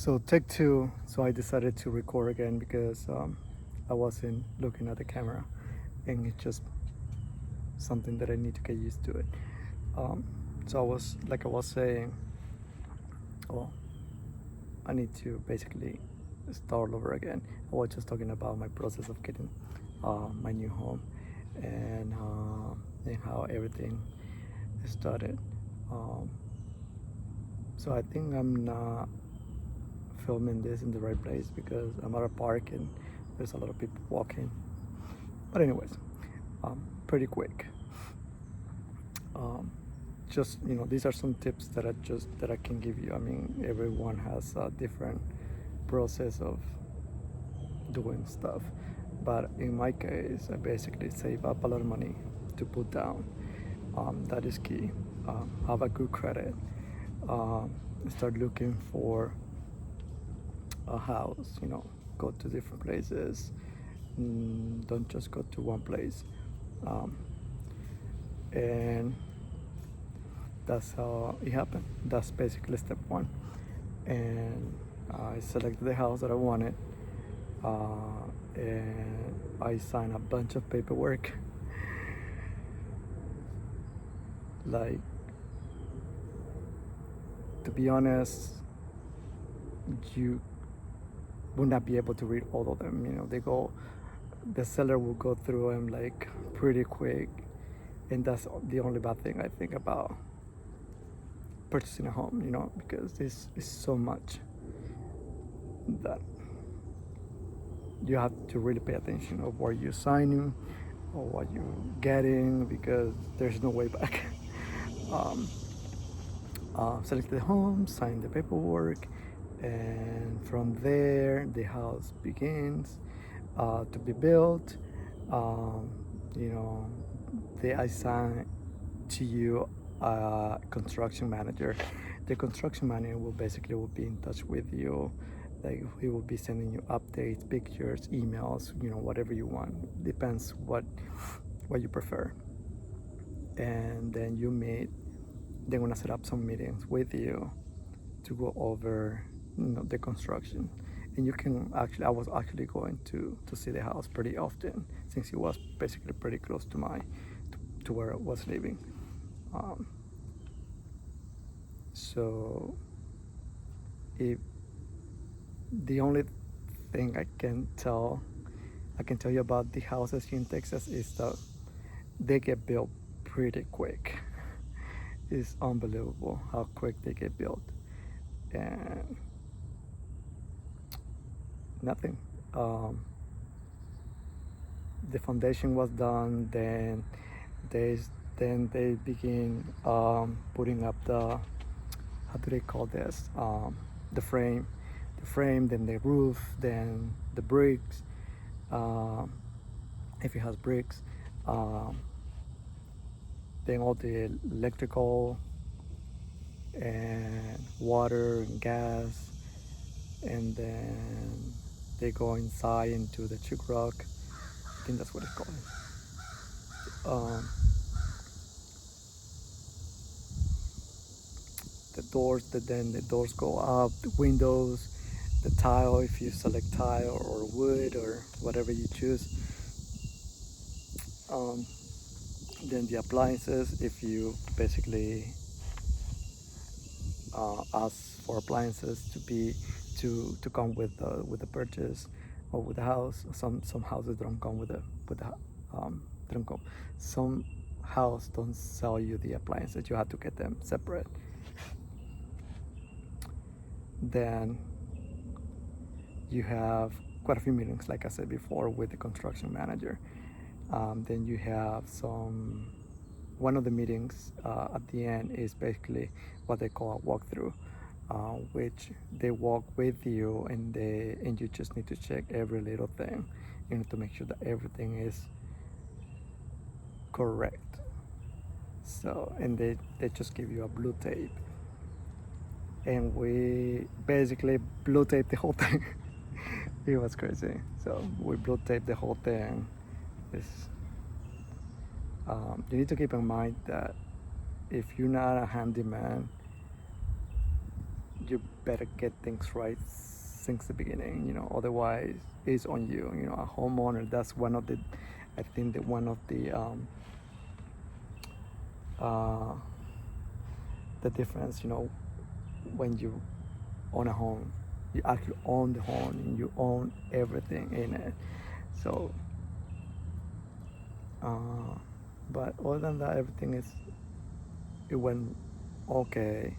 So take two. So I decided to record again because I wasn't looking at the camera, and it's just something that I need to get used to it. Um, so I was saying, well, I need to basically start over again. I was just talking about my process of getting my new home and how everything started. Um, so I think I'm not filming this in the right place because I'm at a park and there's a lot of people walking. But anyways, pretty quick. Um, just these are some tips that I can give you. I mean, everyone has a different process of doing stuff, but in my case, I basically save up a lot of money to put down. That is key. Have a good credit. Um, Start looking for a house. Go to different places. Don't just go to one place. Um, and that's how it happened. That's basically step one. And I selected the house that I wanted, and I signed a bunch of paperwork. Like, to be honest, you would not be able to read all of them. The seller will go through them like pretty quick, and that's the only bad thing I think about purchasing a home. Because this is so much that you have to really pay attention of what you're signing or what you're getting because there's no way back. um, Select the home, sign the paperwork, and from there the house begins to be built. Um, you know, they assign to you a construction manager. The construction manager will be in touch with you. Like, he will be sending you updates, pictures, emails, whatever you want. Depends what you prefer. And then you meet. They're gonna set up some meetings with you to go over the construction. And you can actually, I was actually going to see the house pretty often since it was basically pretty close to to where I was living. um, so if the only thing I can tell you about the houses here in Texas is that they get built pretty quick. It's unbelievable how quick they get built. And nothing. Um, the foundation was done, they then they begin putting up how do they call this, the frame, then the roof, then the bricks, um, if it has bricks, um, then all the electrical and water and gas, and then they go inside into the chick rock. I think that's what it's called. um, then the doors go up, the windows, the tile if you select tile or wood or whatever you choose. um, then the appliances, if you basically ask for appliances to come with the purchase or with the house. Some houses don't come with the they don't come. Some house don't sell you the appliances. You have to get them separate. Then you have quite a few meetings, like I said before, with the construction manager. Then you have one of the meetings at the end is basically what they call a walkthrough, which they walk with you and you just need to check every little thing, to make sure that everything is correct. So, and they just give you a blue tape, and we basically blue tape the whole thing. It was crazy. So we blue tape the whole thing. It's, you need to keep in mind that if you're not a handyman, you better get things right since the beginning, you know, otherwise it's on you. You know, a homeowner, that's one of the, I think that one of uh, the difference, you know, when you own a home, you actually own the home and you own everything in it. So, uh, but other than that, everything is, it went okay.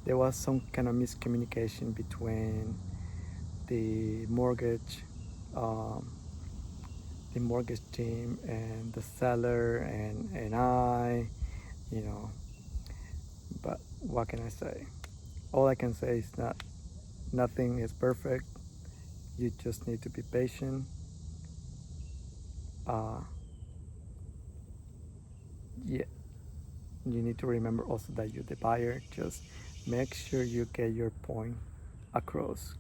There was some kind of miscommunication between the mortgage, um, the mortgage team and the seller and I, you know. But what can I say? All I can say is that nothing is perfect. You just need to be patient. Uh, yeah, you need to remember also that you're the buyer. Just make sure you get your point across,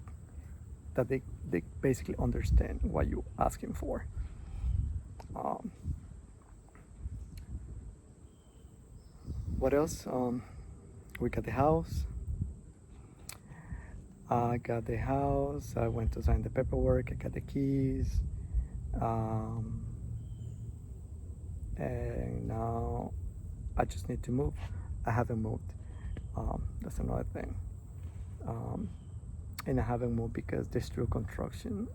that they basically understand what you're asking for. Um, what else? We got the house. I got the house. I went to sign the paperwork. I got the keys. Um, and now I just need to move. I haven't moved. That's another thing. Um, and I haven't moved because there's still construction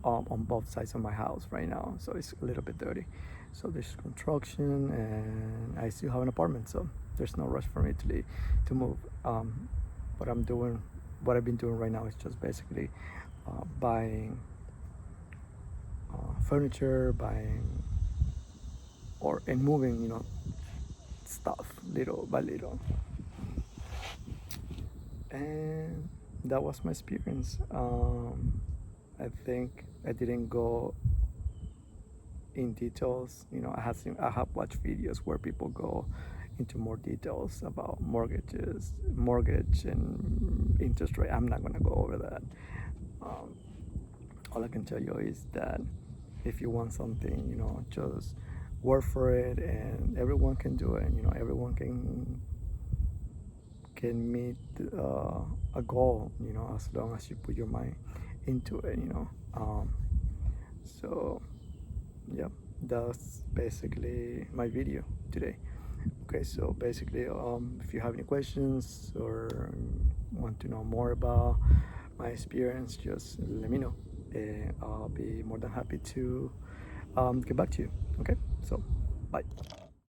on both sides of my house right now, so it's a little bit dirty. So there's construction, and I still have an apartment, so there's no rush for me to leave, to move. What I'm doing, what I've been doing right now is just basically buying furniture, buying and moving, you know, stuff little by little. And that was my experience. I think I didn't go in details. You know, I have watched videos where people go into more details about mortgage and interest rate. I'm not gonna go over that. Um, all I can tell you is that if you want something, you know, just work for it, and everyone can do it. You know, everyone can meet a goal. You know, as long as you put your mind into it. You know, so yeah, that's basically my video today. Okay, so basically, if you have any questions or want to know more about my experience, just let me know, and I'll be more than happy to get back to you. Okay, so bye.